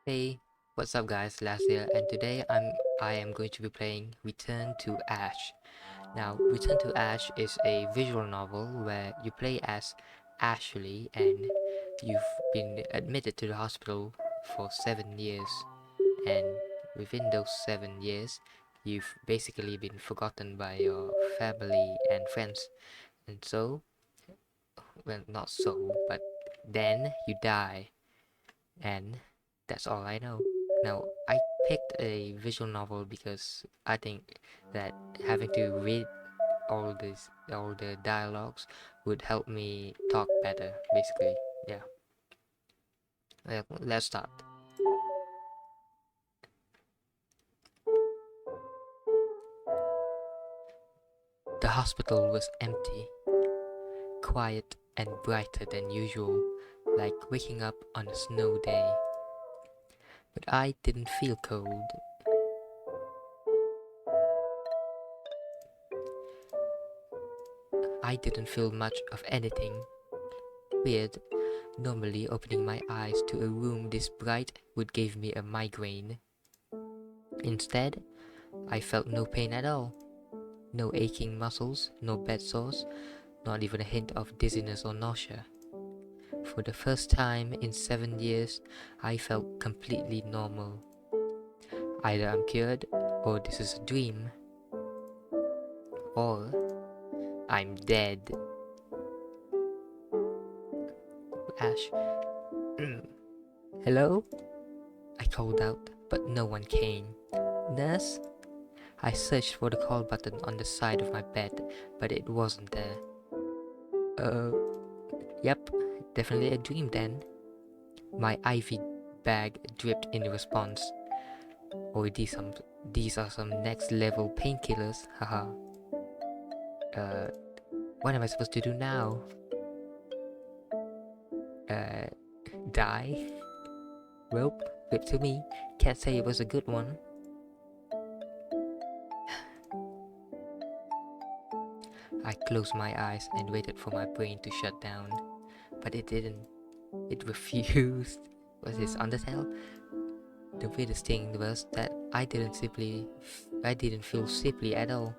Hey, what's up guys, Last here, and today I am going to be playing Return to Ash. Now, Return to Ash is a visual novel where you play as Ashley and you've been admitted to the hospital for 7 years, and within those 7 years you've basically been forgotten by your family and friends, and so, well, not so, but then you die, and that's all I know. Now, I picked a visual novel because I think that having to read all the dialogues would help me talk better, basically. Yeah. Let's start. The hospital was empty, quiet and brighter than usual, like waking up on a snow day. But I didn't feel cold. I didn't feel much of anything. Weird. Normally, opening my eyes to a room this bright would give me a migraine. Instead, I felt no pain at all. No aching muscles, no bed sores, not even a hint of dizziness or nausea. For the first time in 7 years, I felt completely normal. Either I'm cured, or this is a dream, or I'm dead. Ash. Hello? I called out, but no one came. Nurse? I searched for the call button on the side of my bed, but it wasn't there. Uh, yep, definitely a dream then. My IV bag dripped in response. Oh, these are some next level painkillers, haha. Uh, what am I supposed to do now? Uh, die? Well, good to me. Can't say it was a good one. I closed my eyes and waited for my brain to shut down, but it didn't. It refused. Was this Undertale? The weirdest thing was that I didn't feel sleepy at all.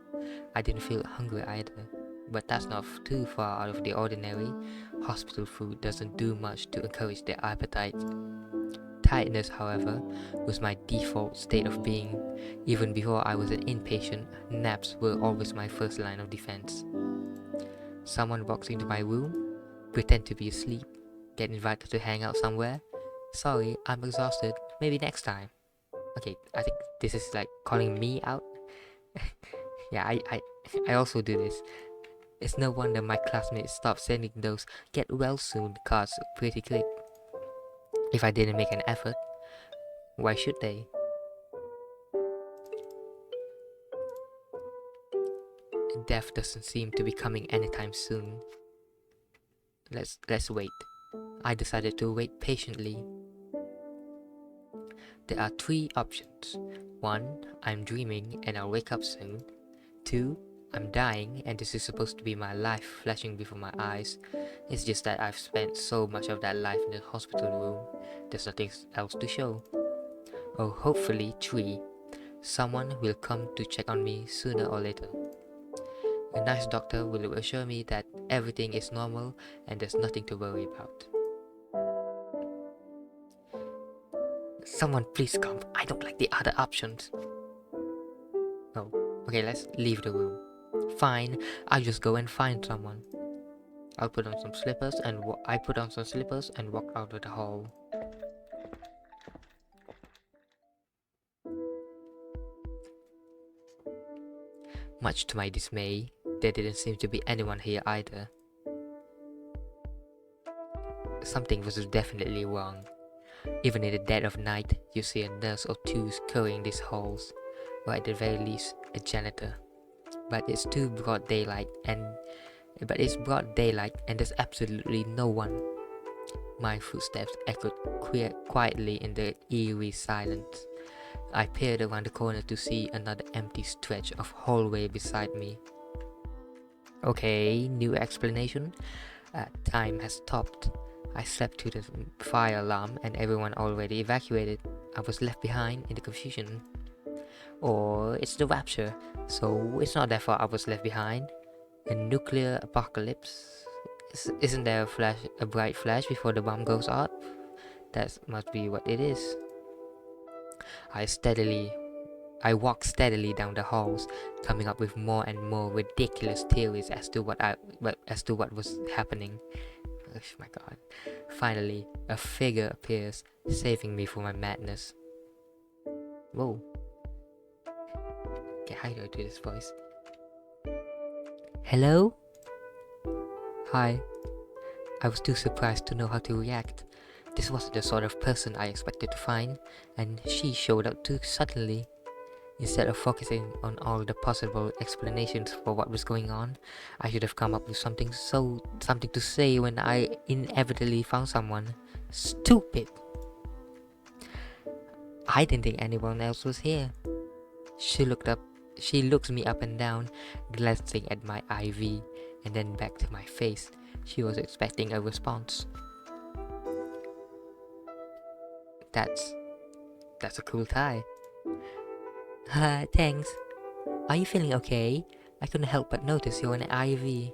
I didn't feel hungry either. But that's not too far out of the ordinary. Hospital food doesn't do much to encourage the appetite. Tiredness, however, was my default state of being. Even before I was an inpatient, naps were always my first line of defense. Someone walks into my room, pretend to be asleep, get invited to hang out somewhere. Sorry, I'm exhausted. Maybe next time. Okay, I think this is like calling me out. Yeah, I also do this. It's no wonder my classmates stopped sending those get well soon cards pretty quick. If I didn't make an effort, why should they? Death doesn't seem to be coming anytime soon. Let's wait. I decided to wait patiently. There are 3 options. 1. I'm dreaming and I'll wake up soon. 2. I'm dying and this is supposed to be my life flashing before my eyes. It's just that I've spent so much of that life in the hospital room, there's nothing else to show. Or hopefully 3. Someone will come to check on me sooner or later. A nice doctor will assure me that everything is normal and there's nothing to worry about. Someone please come, I don't like the other options. Oh, okay, let's leave the room. Fine, I'll just go and find someone. I put on some slippers and walked out of the hall. Much to my dismay, there didn't seem to be anyone here either. Something was definitely wrong. Even in the dead of night, you see a nurse or 2 scurrying these halls, or at the very least, a janitor. But it's broad daylight and there's absolutely no one. My footsteps echoed quietly in the eerie silence. I peered around the corner to see another empty stretch of hallway beside me. Okay, new explanation. Time has stopped. I slept through the fire alarm and everyone already evacuated. I was left behind in the confusion. Or it's the rapture, so it's not that far I was left behind. A nuclear apocalypse? Isn't there a bright flash before the bomb goes off? That must be what it is. I walked steadily down the halls, coming up with more and more ridiculous theories as to what was happening. Oh my god. Finally, a figure appears, saving me from my madness. Whoa. Okay, how do I do this voice? Hello? Hi. I was too surprised to know how to react. This wasn't the sort of person I expected to find, and she showed up too suddenly. Instead of focusing on all the possible explanations for what was going on, I should have come up with something to say when I inevitably found someone. Stupid! I didn't think anyone else was here. She looks me up and down, glancing at my IV, and then back to my face. She was expecting a response. That's a cool tie. Thanks. Are you feeling okay? I couldn't help but notice you're on an IV.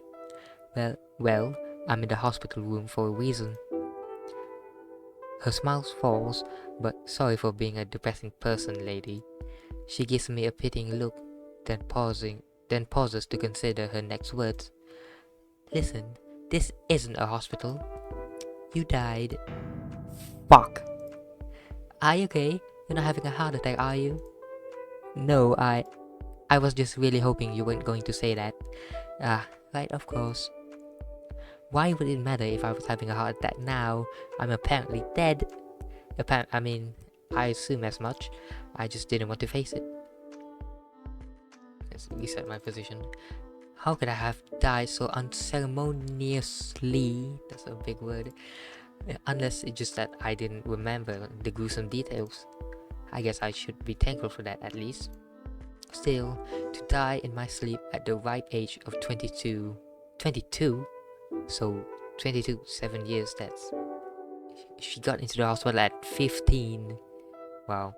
Well, I'm in the hospital room for a reason. Her smile falls, but sorry for being a depressing person, lady. She gives me a pitying look, then pauses to consider her next words. Listen, this isn't a hospital. You died. Fuck. Are you okay? You're not having a heart attack, are you? No, I was just really hoping you weren't going to say that. Right, of course. Why would it matter if I was having a heart attack now? I'm apparently dead. I assume as much. I just didn't want to face it. Let's reset my position. How could I have died so unceremoniously? That's a big word. Unless it's just that I didn't remember the gruesome details. I guess I should be thankful for that at least. Still, to die in my sleep at the right age of 22. 22? So 22, 7 years, that's... She got into the hospital at 15. Wow.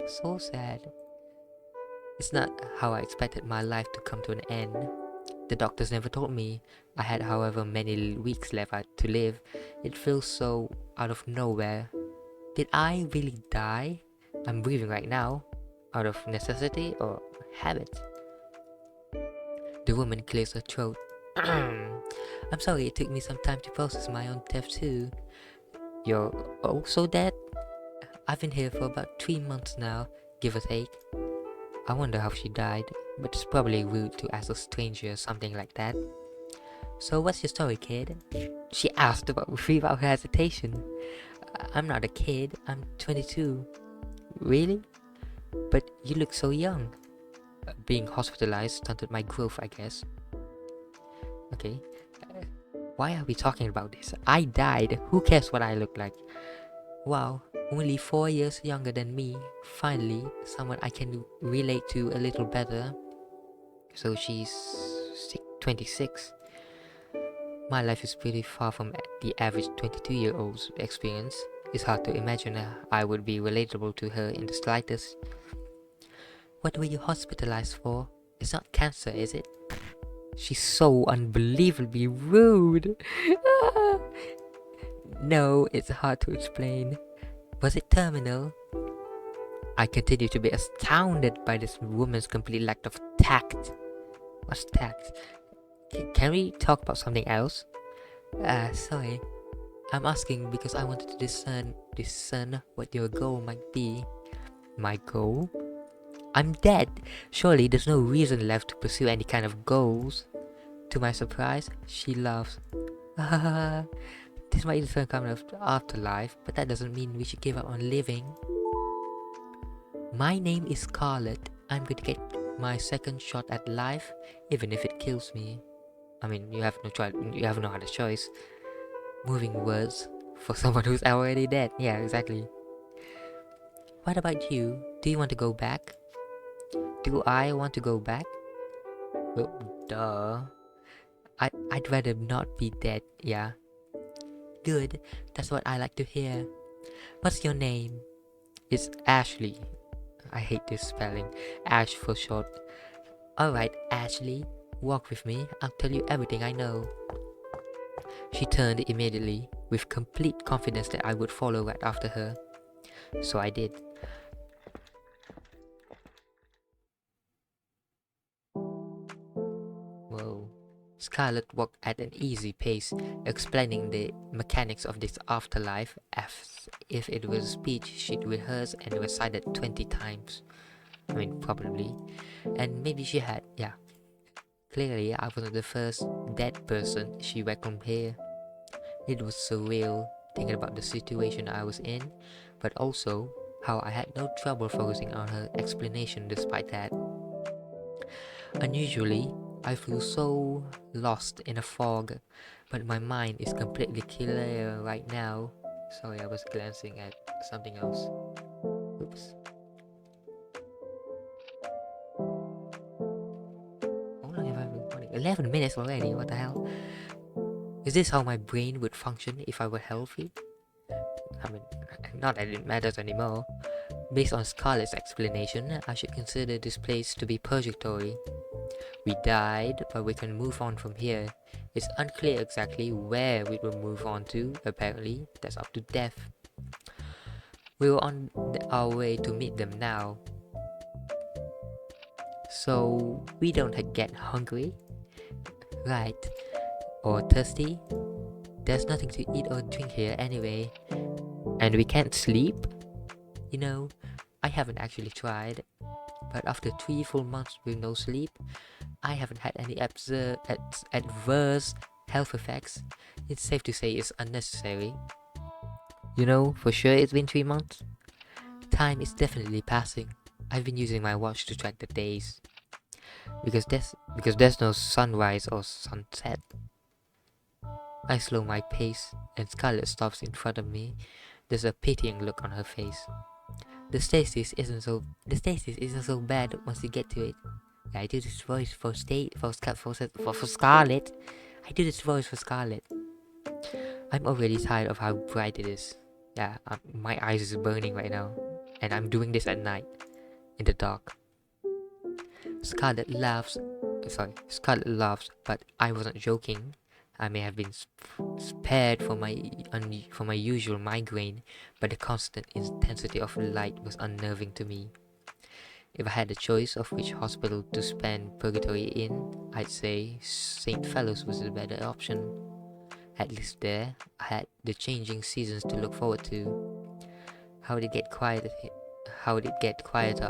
So sad. It's not how I expected my life to come to an end. The doctors never told me I had however many weeks left to live. It feels so out of nowhere. Did I really die? I'm breathing right now. Out of necessity or habit? The woman clears her throat. I'm sorry it took me some time to process my own death too. You're also dead? I've been here for about 3 months now, give or take. I wonder how she died, but it's probably rude to ask a stranger something like that. So what's your story, kid? She asked without hesitation. I'm not a kid, I'm 22. Really? But you look so young. Being hospitalized stunted my growth, I guess. Okay. Why are we talking about this? I died. Who cares what I look like? Wow, only 4 years younger than me. Finally, someone I can relate to a little better. So she's 26. My life is pretty far from the average 22-year-old's experience. It's hard to imagine I would be relatable to her in the slightest. What were you hospitalized for? It's not cancer, is it? She's so unbelievably rude. No, it's hard to explain. Was it terminal? I continue to be astounded by this woman's complete lack of tact. What's tact? Can we talk about something else? Sorry. I'm asking because I wanted to discern what your goal might be. My goal? I'm dead. Surely there's no reason left to pursue any kind of goals. To my surprise, she laughs. This might be some kind of afterlife, but that doesn't mean we should give up on living. My name is Scarlett. I'm going to get my second shot at life, even if it kills me. I mean, you have no choice. You have no other choice. Moving words for someone who's already dead. Yeah, exactly. What about you? Do you want to go back? Do I want to go back? Well, duh. I'd rather not be dead, yeah. Good, that's what I like to hear. What's your name? It's Ashley. I hate this spelling. Ash for short. Alright, Ashley, walk with me. I'll tell you everything I know. She turned immediately, with complete confidence that I would follow right after her. So I did. Whoa. Scarlett walked at an easy pace, explaining the mechanics of this afterlife as if it was a speech she'd rehearsed and recited 20 times. I mean, probably. And maybe she had, yeah. Clearly, I wasn't the first dead person she welcomed here. It was surreal thinking about the situation I was in, but also how I had no trouble focusing on her explanation despite that. Unusually, I feel so lost in a fog, but my mind is completely clear right now. Sorry, I was glancing at something else. Oops. How long have I been recording? 11 minutes already, what the hell? Is this how my brain would function if I were healthy? I mean, not that it matters anymore. Based on Scarlett's explanation, I should consider this place to be purgatory. We died, but we can move on from here. It's unclear exactly where we will move on to. Apparently, that's up to death. We were on our way to meet them now. So, we don't get hungry, right? Or thirsty? There's nothing to eat or drink here anyway. And we can't sleep? You know, I haven't actually tried. But after 3 full months with no sleep, I haven't had any adverse health effects. It's safe to say it's unnecessary. You know, for sure it's been 3 months. Time is definitely passing. I've been using my watch to track the days. Because there's no sunrise or sunset. I slow my pace and Scarlett stops in front of me. There's a pitying look on her face. The stasis isn't so bad once you get to it. I do this voice for Scarlett. I do this voice for Scarlett. I'm already tired of how bright it is. Yeah, my eyes is burning right now, and I'm doing this at night, in the dark. Scarlett laughs, but I wasn't joking. I may have been spared for my usual migraine, but the constant intensity of light was unnerving to me. If I had the choice of which hospital to spend purgatory in, I'd say St. Fellows was the better option. At least there, I had the changing seasons to look forward to. How would it get quieter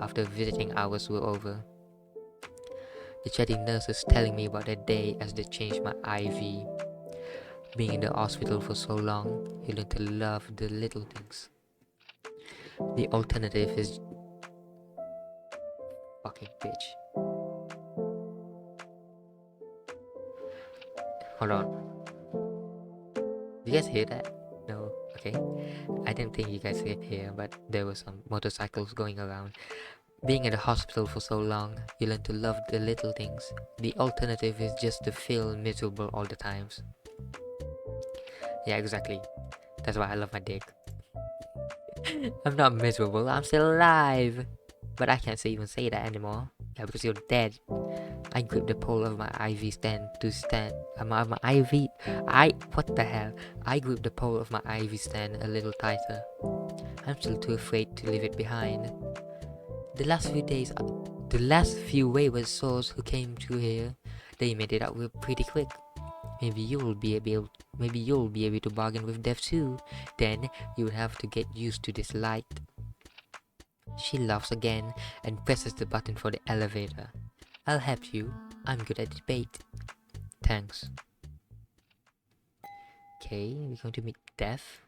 after visiting hours were over? The chatty nurses telling me about their day as they changed my IV. Being in the hospital for so long, you learn to love the little things. The alternative is fucking bitch. Hold on. Do you guys hear that? No? Okay. I didn't think you guys could hear, but there were some motorcycles going around. Being in the hospital for so long, you learn to love the little things. The alternative is just to feel miserable all the times. Yeah, exactly. That's why I love my dick. I'm not miserable, I'm still alive. But I can't even say that anymore. Yeah, because you're dead. I grip the pole of my IV stand to stand. My IV. What the hell? I grip the pole of my IV stand a little tighter. I'm still too afraid to leave it behind. The last few wayward souls who came through here, they made it out pretty quick. Maybe you'll be able to bargain with death too. Then you'll have to get used to this light. She laughs again and presses the button for the elevator. I'll help you. I'm good at debate. Thanks. Okay, we're going to meet death.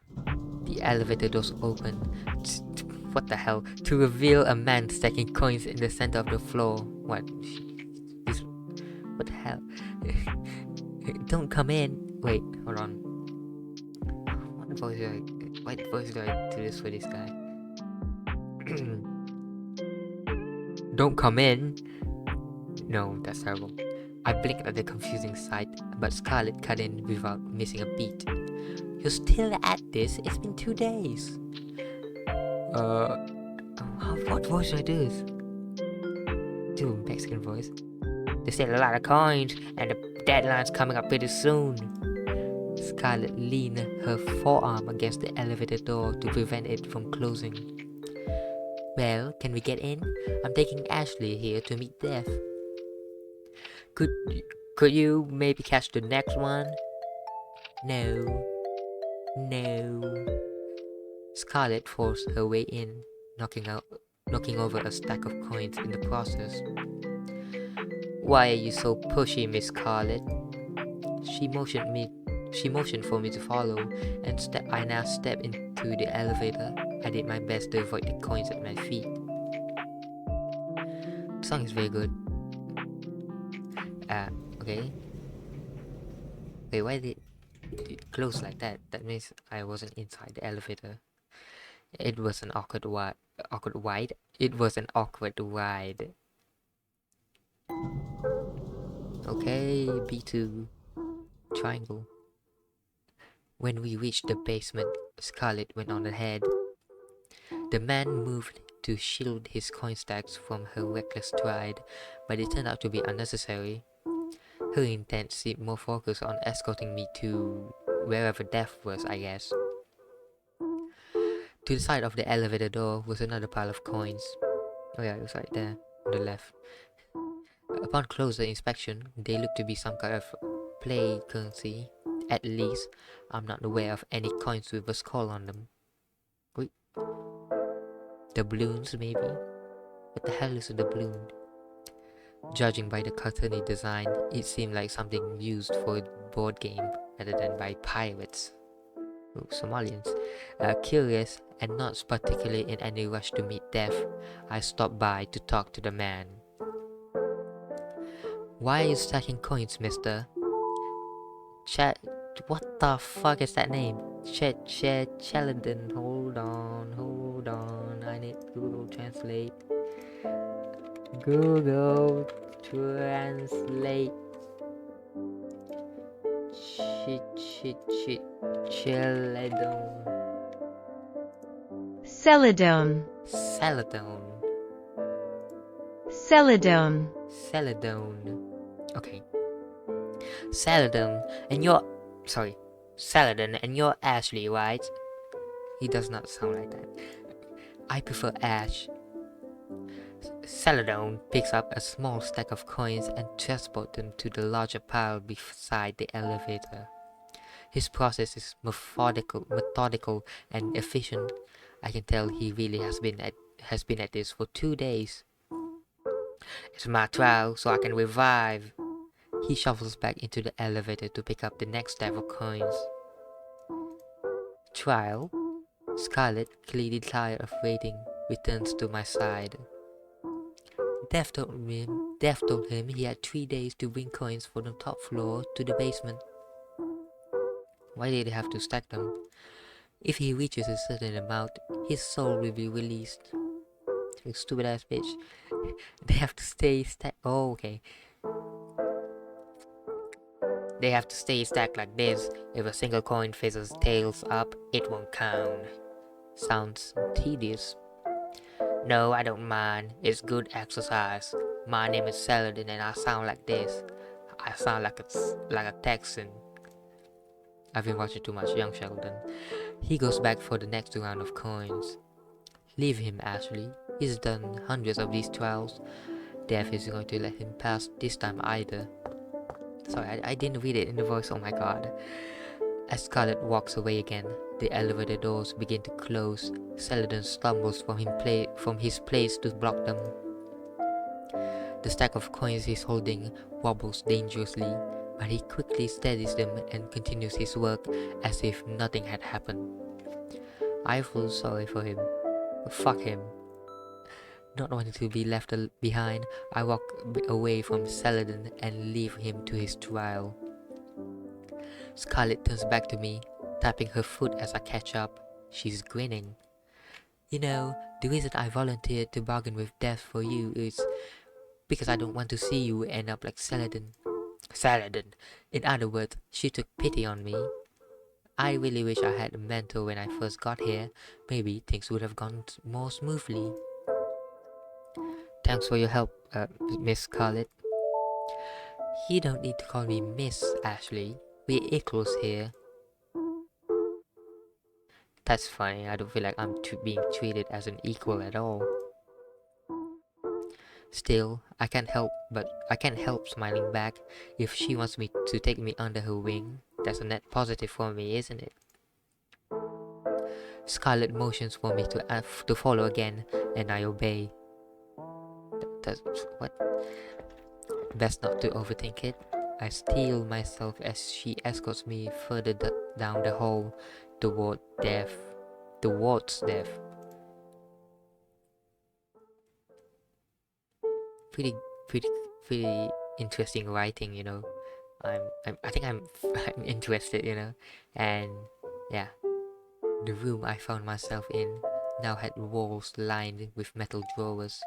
The elevator doors open. What the hell? To reveal a man stacking coins in the center of the floor. What the hell? Don't come in. Wait, hold on. What voice do I do this for this guy? Don't come in. No, that's terrible. I blinked at the confusing sight, but Scarlett cut in without missing a beat. You're still at this? It's been 2 days. What voice should I do this? Do a Mexican voice. There's still a lot of coins, and the deadline's coming up pretty soon. Scarlett leaned her forearm against the elevator door to prevent it from closing. Well, can we get in? I'm taking Ashley here to meet Death. Could you maybe catch the next one? No. Scarlett forced her way in, knocking over a stack of coins in the process. Why are you so pushy, Miss Scarlett? She motioned for me to follow, and I now stepped into the elevator. I did my best to avoid the coins at my feet. The song is very good. Okay. Wait, why did it close like that? That means I wasn't inside the elevator. It was an awkward ride. It was an awkward ride. Okay, B2. Triangle. When we reached the basement, Scarlett went on ahead. The man moved to shield his coin stacks from her reckless stride, but it turned out to be unnecessary. Her intent seemed more focused on escorting me to wherever Death was, I guess. To the side of the elevator door was another pile of coins. Oh yeah, it was right there, on the left. Upon closer inspection, they looked to be some kind of play currency. At least, I'm not aware of any coins with a skull on them. Wait. Doubloons, maybe? What the hell is a doubloon? Judging by the cartoony design, it seemed like something used for a board game rather than by pirates. Ooh, Somalians. Curious and not particularly in any rush to meet Death, I stopped by to talk to the man. Why are you stacking coins, mister? What the fuck is that name? Chaladin. Hold on. I need Google Translate. Google Translate. Chaladon. Celadon. Okay. Saladin, and you're Ashley, right? He does not sound like that. I prefer Ash. Saladin picks up a small stack of coins and transports them to the larger pile beside the elevator. His process is methodical and efficient. I can tell he really has been at this for 2 days. It's my trial, so I can revive. He shuffles back into the elevator to pick up the next stack of coins. Trial? Scarlett, clearly tired of waiting, returns to my side. Death told him he had 3 days to bring coins from the top floor to the basement. Why did he have to stack them? If he reaches a certain amount, his soul will be released. You stupid ass bitch. They have to stay stacked. Oh, okay. They have to stay stacked like this. If a single coin faces tails up, it won't count. Sounds tedious. No, I don't mind. It's good exercise. My name is Saladin and I sound like this. I sound like a Texan. I've been watching too much Young Sheldon. He goes back for the next round of coins. Leave him, Ashley. He's done hundreds of these trials. Death isn't going to let him pass this time either. Sorry, I didn't read it in the voice, oh my god. As Scarlett walks away again, the elevator doors begin to close. Saladin stumbles from his place to block them. The stack of coins he's holding wobbles dangerously, but he quickly steadies them and continues his work as if nothing had happened. I feel sorry for him. Fuck him. Not wanting to be left behind, I walk away from Saladin and leave him to his trial. Scarlett turns back to me, tapping her foot as I catch up. She's grinning. You know, the reason I volunteered to bargain with Death for you is because I don't want to see you end up like Saladin. In other words, she took pity on me. I really wish I had a mentor when I first got here. Maybe things would have gone more smoothly. Thanks for your help, Miss Scarlet. You don't need to call me Miss, Ashley. We're equals here. That's funny. I don't feel like I'm being treated as an equal at all. Still, I can't help smiling back. If she wants me to take me under her wing, that's a net positive for me, isn't it? Scarlet motions for me to follow again, and I obey. That's what? Best not to overthink it. I steel myself as she escorts me further down the hall toward death. Towards death. Pretty, pretty, pretty interesting writing, you know. I think I'm interested, you know, and yeah, the room I found myself in now had walls lined with metal drawers.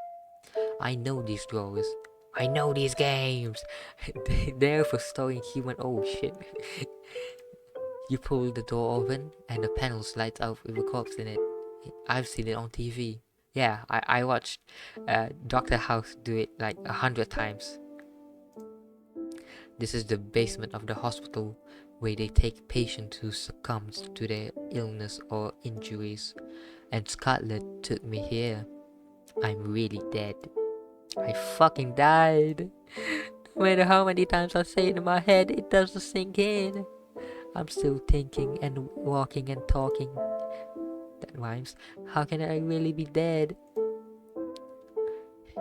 I know these drawers. I know these games. They're for storing human. Oh shit! You pull the door open, and the panel slides out with a corpse in it. I've seen it on TV. Yeah, I watched Doctor House do it like 100 times. This is the basement of the hospital where they take patients who succumb to their illness or injuries. And Scarlet took me here. I'm really dead. I fucking died. No matter how many times I say it in my head, it doesn't sink in. I'm still thinking and walking and talking. That rhymes. How can I really be dead?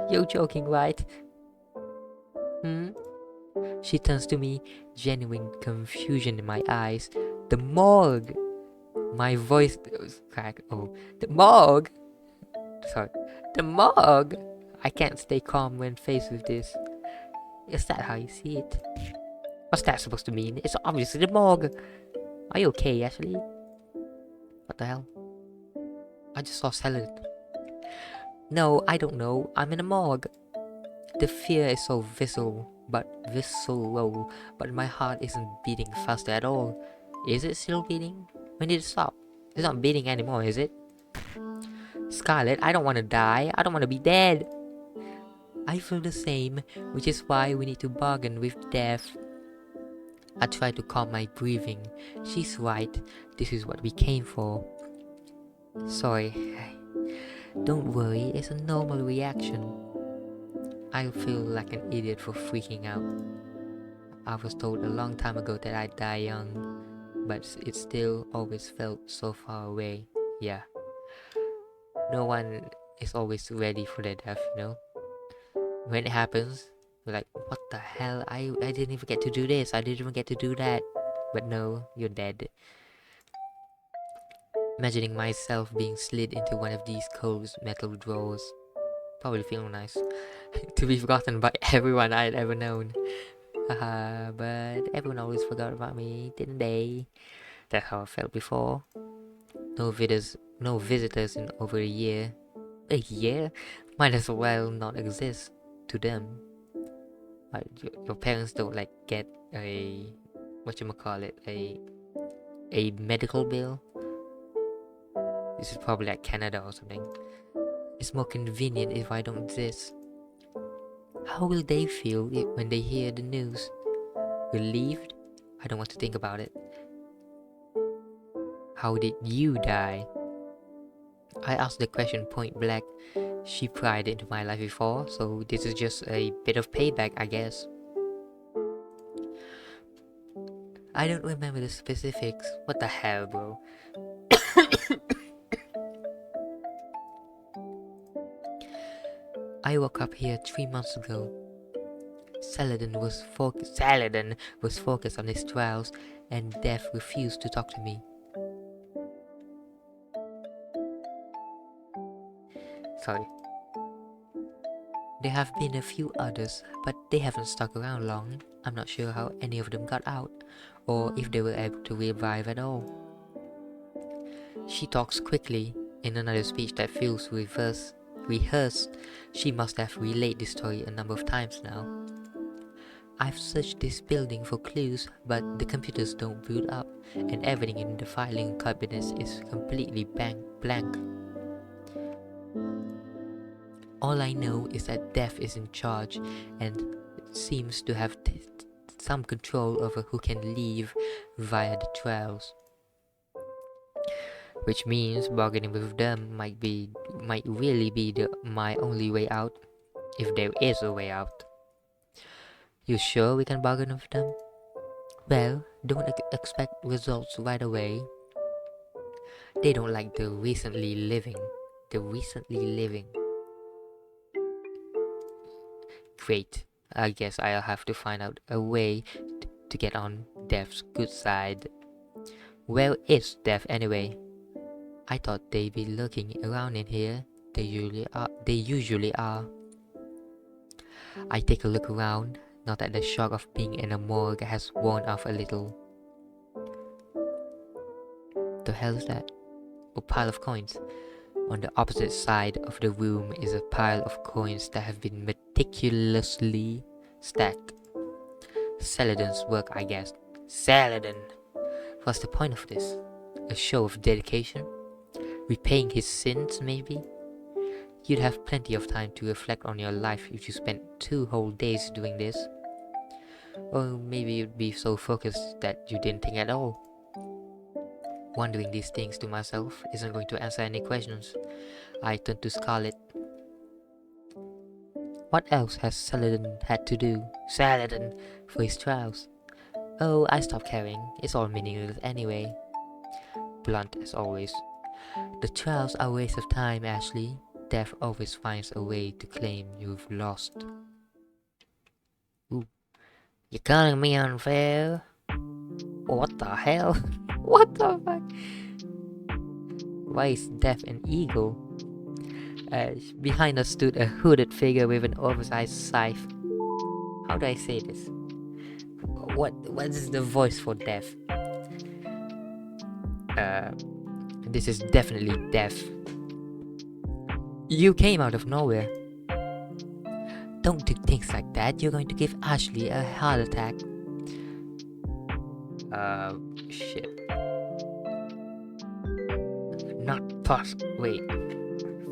You're joking, right? Hmm? She turns to me, genuine confusion in my eyes. The morgue! My voice cracked. Oh, the morgue! Sorry. The morgue! I can't stay calm when faced with this. Is that how you see it? What's that supposed to mean? It's obviously the morgue. Are you okay, Ashley? What the hell? I just saw salad. No, I don't know. I'm in a morgue. The fear is so visceral, but my heart isn't beating faster at all. Is it still beating? When did it stop? It's not beating anymore, is it? Scarlet, I don't want to die. I don't want to be dead. I feel the same, which is why we need to bargain with death. I try to calm my breathing. She's right. This is what we came for. Sorry. Don't worry, it's a normal reaction. I feel like an idiot for freaking out. I was told a long time ago that I'd die young, but it still always felt so far away. Yeah. No one is always ready for their death, you know? When it happens, you're like, what the hell? I didn't even get to do this. I didn't even get to do that. But no, you're dead. Imagining myself being slid into one of these cold metal drawers. Probably feel nice. To be forgotten by everyone I'd ever known. But everyone always forgot about me, didn't they? That's how I felt before. No visitors in over a year. A year? Might as well not exist to them. Your parents don't like get a whatchamacallit, a medical bill. This is probably like Canada or something. It's more convenient if I don't exist. How will they feel when they hear the news? Relieved? I don't want to think about it. How did you die? I asked the question point blank. She pried into my life before, so this is just a bit of payback, I guess. I don't remember the specifics. What the hell, bro? I woke up here 3 months ago. Saladin was focused on his trials, and Death refused to talk to me. Sorry. There have been a few others, but they haven't stuck around long. I'm not sure how any of them got out, or if they were able to revive at all. She talks quickly, in another speech that feels rehearsed. She must have relayed this story a number of times now. I've searched this building for clues, but the computers don't boot up, and everything in the filing cabinets is completely blank. All I know is that Death is in charge and seems to have some control over who can leave via the trials. Which means bargaining with them might really be my only way out, if there is a way out. You sure we can bargain with them? Well, don't expect results right away. They don't like the recently living. Great. I guess I'll have to find out a way to get on Death's good side. Where is Death anyway? I thought they'd be lurking around in here. They usually are. I take a look around, now that the shock of being in a morgue has worn off a little. The hell is that? A pile of coins. On the opposite side of the room is a pile of coins that have been meticulously stacked. Saladin's work, I guess. Saladin! What's the point of this? A show of dedication? Repaying his sins, maybe? You'd have plenty of time to reflect on your life if you spent 2 whole days doing this. Or maybe you'd be so focused that you didn't think at all. Wondering these things to myself isn't going to answer any questions. I turn to Scarlet. What else has Saladin had to do? Saladin! For his trials. Oh, I stopped caring. It's all meaningless anyway. Blunt as always. The trials are a waste of time, Ashley. Death always finds a way to claim you've lost. Ooh. You're calling me unfair? What the hell? What the fuck? Why is Death an eagle? Behind us stood a hooded figure with an oversized scythe. How do I say this? What is the voice for Death? This is definitely Death. You came out of nowhere. Don't do things like that. You're going to give Ashley a heart attack. Shit. Not possible. Wait.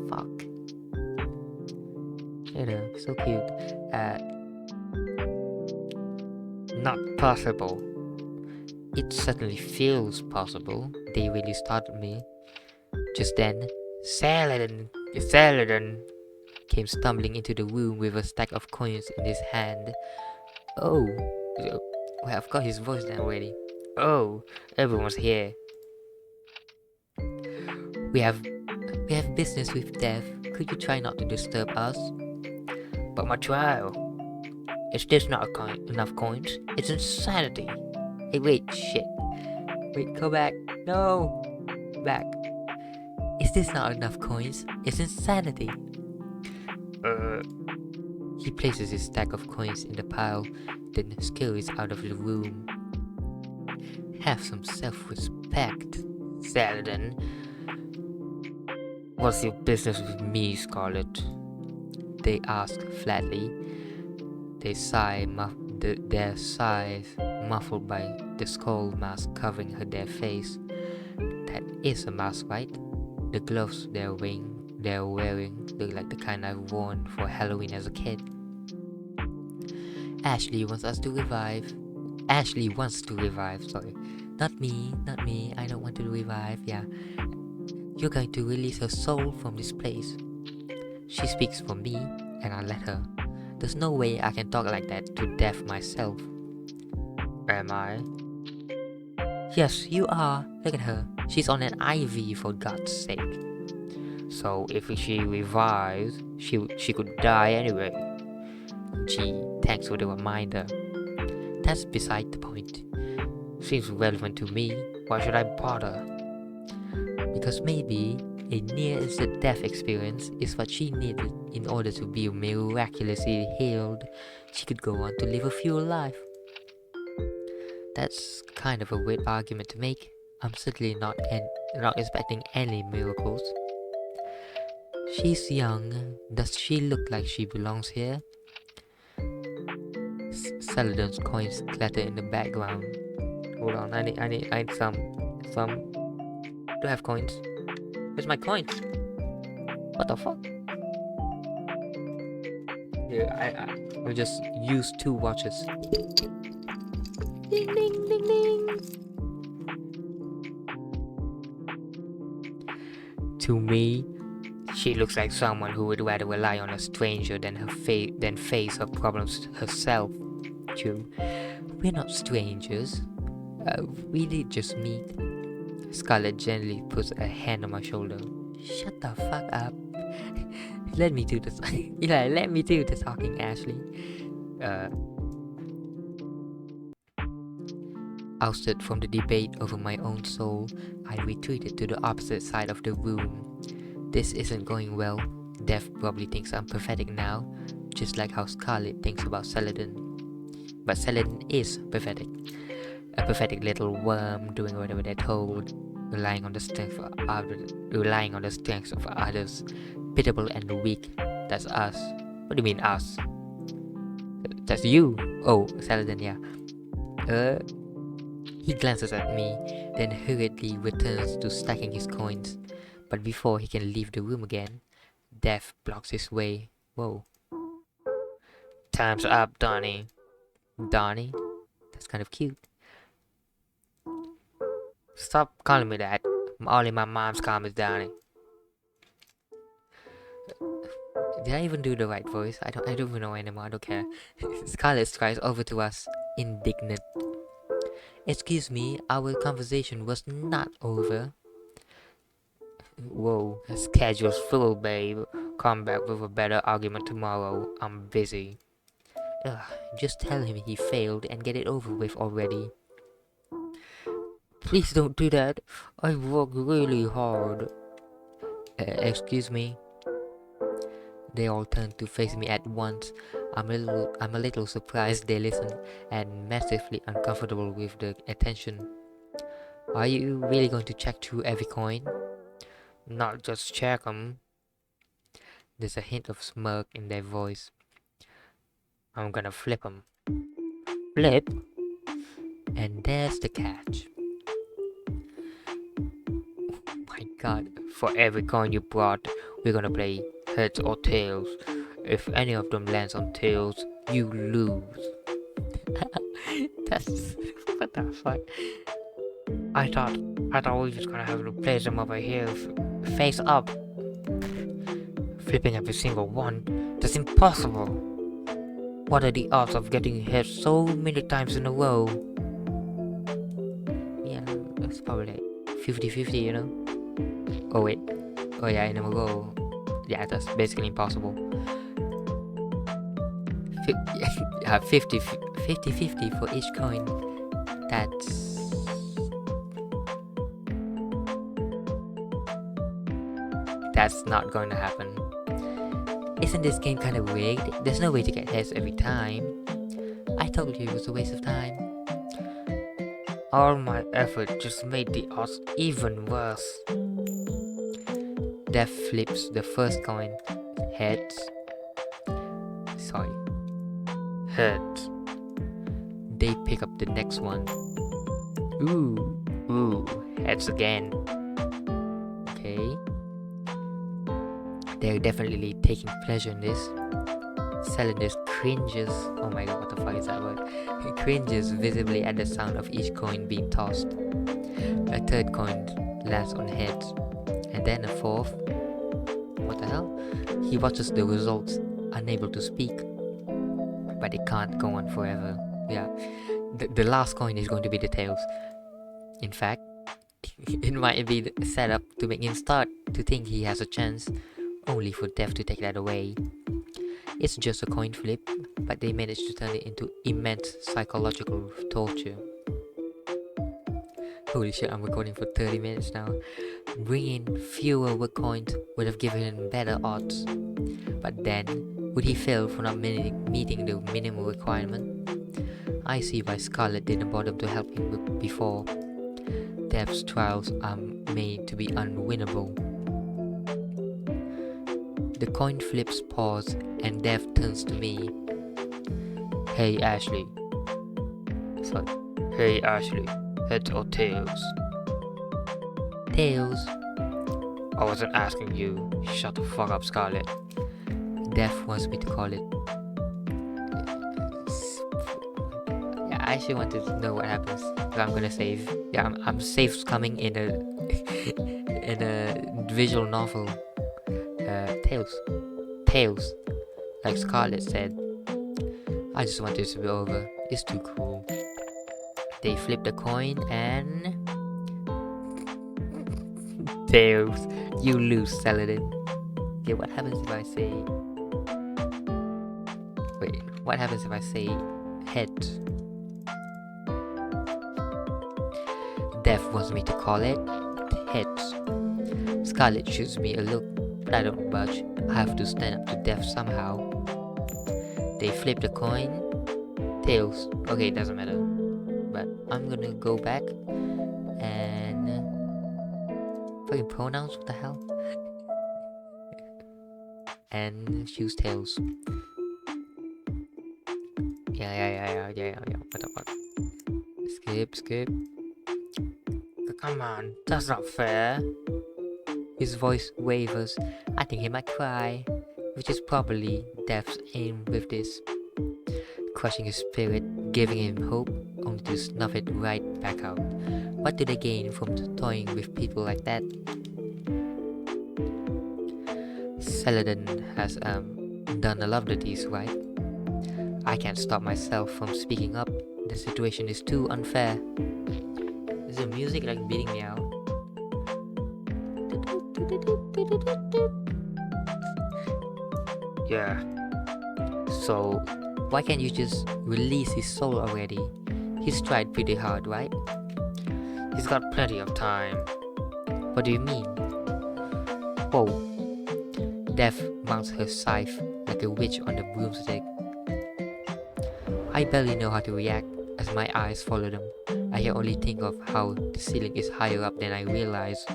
Fuck. You know, so cute. Not possible. It certainly feels possible. They really startled me. Just then, Saladin came stumbling into the room with a stack of coins in his hand. Oh, well, I've got his voice down already. Oh, everyone's here. We have business with Death. Could you try not to disturb us? But my trial. Is this not enough coins? It's insanity. Hey, wait, shit. Wait, go back. No. Back. Is this not enough coins? It's insanity. He places his stack of coins in the pile, then scurries out of the room. Have some self-respect, Saladin. What's your business with me, Scarlet? They ask flatly. Their sighs muffled by the skull mask covering their face. That is a mask, right? The gloves they're wearing look like the kind I've worn for Halloween as a kid. Ashley wants to revive, sorry. Not me, I don't want to revive, yeah. You're going to release her soul from this place. She speaks for me, and I let her. There's no way I can talk like that to Death myself. Am I? Yes, you are. Look at her. She's on an IV, for God's sake. So if she revives, she could die anyway. Gee, thanks for the reminder. That's beside the point. Seems relevant to me. Why should I bother? Because maybe a near-instant death experience is what she needed in order to be miraculously healed. She could go on to live a full life. That's kind of a weird argument to make. I'm certainly not expecting any miracles. She's young. Does she look like she belongs here? Saladin's coins clatter in the background. Hold on, I need some. Do I have coins? Where's my coins? What the fuck? I'll just use 2 watches. Ding ding ding ding. To me, she looks like someone who would rather rely on a stranger than face her problems herself. True, we're not strangers. We did just meet. Scarlett gently puts a hand on my shoulder. Shut the fuck up. Let me do this. Let me do the talking, Ashley. Ousted from the debate over my own soul, I retreated to the opposite side of the room. This isn't going well. Dev probably thinks I'm pathetic now, just like how Scarlett thinks about Saladin. But Saladin is pathetic. A pathetic little worm doing whatever they're told, relying on the strength of others, pitiable and weak. That's us. What do you mean us? That's you. Oh, Saladin, yeah. He glances at me, then hurriedly returns to stacking his coins. But before he can leave the room again, Death blocks his way. Whoa. Time's up, Donnie. Donnie? That's kind of cute. Stop calling me that. Only my mom's call me Donnie. Did I even do the right voice? I don't even know anymore. I don't care. Scarlett strides over to us, indignant. Excuse me, our conversation was not over. Whoa, schedule's full, babe. Come back with a better argument tomorrow. I'm busy. Ugh, just tell him he failed and get it over with already. Please don't do that. I worked really hard. Excuse me. They all turned to face me at once. I'm a little surprised they listened and massively uncomfortable with the attention. Are you really going to check through every coin? Not just check 'em. There's a hint of smirk in their voice. I'm gonna flip 'em. Flip? And there's the catch. My god, for every coin you brought, we're gonna play heads or tails. If any of them lands on tails, you lose. That's... what the fuck? I thought we were just gonna have to place them over here face up. Flipping every single one, that's impossible. What are the odds of getting hit so many times in a row? Yeah, that's probably like 50-50, you know? Oh wait, oh yeah, in a row. Yeah, that's basically impossible. 50-50 for each coin. That's not going to happen. Isn't this game kind of rigged? There's no way to get heads every time. I told you it was a waste of time. All my effort just made the odds even worse. Death flips the first coin. Heads. Sorry. Heads. They pick up the next one. Ooh, heads again. Okay. They're definitely taking pleasure in this. Saladin cringes. Oh my god, what the fuck is that word? He cringes visibly at the sound of each coin being tossed. A third coin lands on heads, and then a fourth. What the hell? He watches the results, unable to speak. But it can't go on forever. Yeah, the last coin is going to be the tails. In fact, it might be set up to make him start to think he has a chance, only for Death to take that away. It's just a coin flip, but they managed to turn it into immense psychological torture. Holy shit, I'm recording for 30 minutes now. Bringing fewer word coins would have given him better odds. But then, would he fail for not meeting the minimum requirement? I see why Scarlett didn't bother to help him before. Death's trials are made to be unwinnable. The coin flips pause and Death turns to me. Hey Ashley. Sorry. Hey Ashley. Heads or tails? Tails. I wasn't asking you. Shut the fuck up, Scarlett. Death wants me to call it I actually wanted to know what happens if I'm gonna save. Yeah, I'm safe coming in a in a visual novel. Tales, like Scarlett said. I just want this to be over. It's too cool. They flip the coin and tails. You lose, Saladin. Okay, what happens if I say? Wait, what happens if I say heads? Death wants me to call it heads. Scarlet shoots me a look, but I don't budge. I have to stand up to Death somehow. They flip the coin. Tails. Okay, it doesn't matter. But I'm gonna go back and fucking pronouns. What the hell? And choose tails. Yeah. What the fuck? Skip. Come on, that's not fair. His voice wavers. I think he might cry, which is probably Death's aim with this. Crushing his spirit, giving him hope, only to snuff it right back out. What do they gain from toying with people like that? Saladin has done a lot of these, right? I can't stop myself from speaking up. The situation is too unfair. Is the music like beating me out? Yeah. So, why can't you just release his soul already? He's tried pretty hard, right? He's got plenty of time. What do you mean? Whoa. Death mounts her scythe like a witch on the broomstick. I barely know how to react as my eyes follow them. I can only think of how the ceiling is higher up than I realize.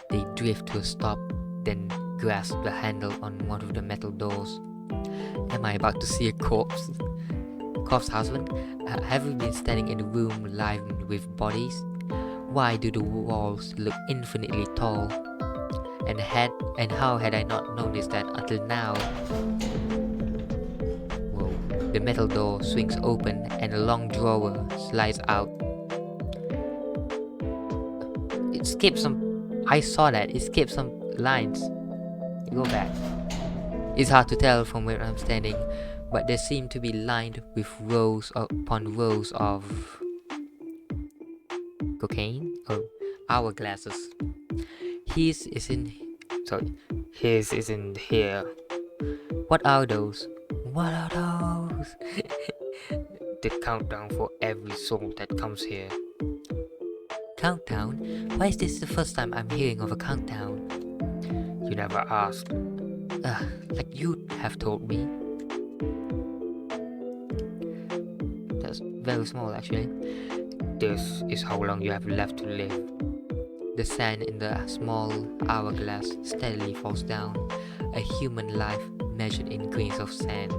They drift to a stop, then grasp the handle on one of the metal doors. Am I about to see a corpse? Corpse husband? Have we been standing in a room livened with bodies? Why do the walls look infinitely tall? And how had I not noticed that until now? Whoa. The metal door swings open and a long drawer slides out. It skips some... I saw that. It skipped some lines. Go back. It's hard to tell from where I'm standing, but they seem to be lined with rows upon rows of... cocaine? Oh, hourglasses. His is in here. What are those? What are those? The countdown for every soul that comes here. Countdown? Why is this the first time I'm hearing of a countdown? You never asked. Like you'd have told me. That's very small actually. This is how long you have left to live. The sand in the small hourglass steadily falls down, a human life measured in grains of sand.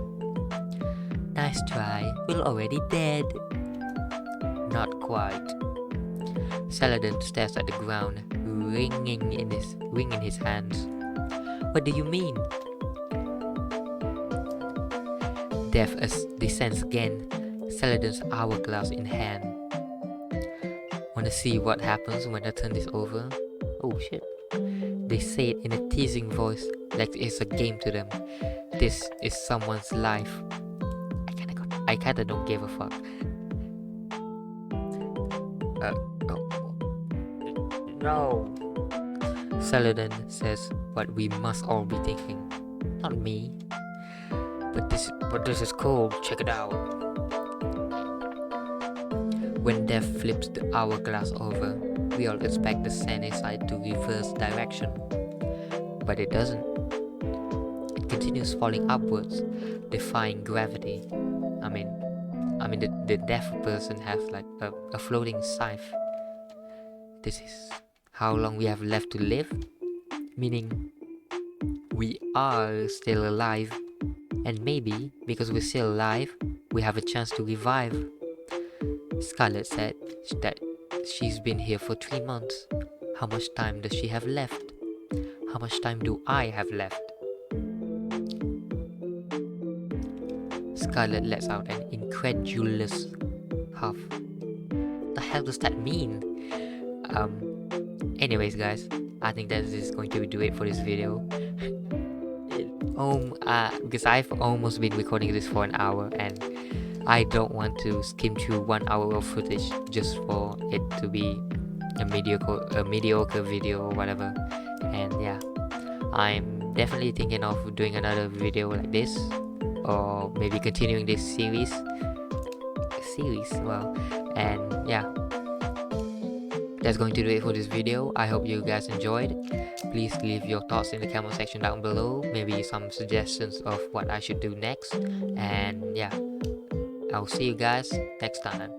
Nice try, we're already dead. Not quite. Saladin stares at the ground, ringing in his hands. What do you mean? Death descends again, Saladin's hourglass in hand. Wanna see what happens when I turn this over? Oh shit. They say it in a teasing voice, like it's a game to them. This is someone's life. I kinda don't give a fuck. No. Saladin says what we must all be thinking. Not me. But this is cool. Check it out. When Death flips the hourglass over, we all expect the sand inside to reverse direction. But it doesn't. It continues falling upwards, defying gravity. I mean the deaf person has like a floating scythe. This is how long we have left to live, meaning we are still alive, and maybe because we're still alive, we have a chance to revive. Scarlett said that she's been here for 3 months. How much time does she have left? How much time do I have left? Scarlett lets out an incredulous half. The hell does that mean? Anyways, guys, I think that is going to do it for this video. Because I've almost been recording this for an hour, and I don't want to skim through 1 hour of footage just for it to be a mediocre video or whatever. And yeah, I'm definitely thinking of doing another video like this, or maybe continuing this series. Well, and yeah, that's going to do it for this video. I hope you guys enjoyed. Please leave your thoughts in the comment section down below, maybe some suggestions of what I should do next. And yeah, I'll see you guys next time.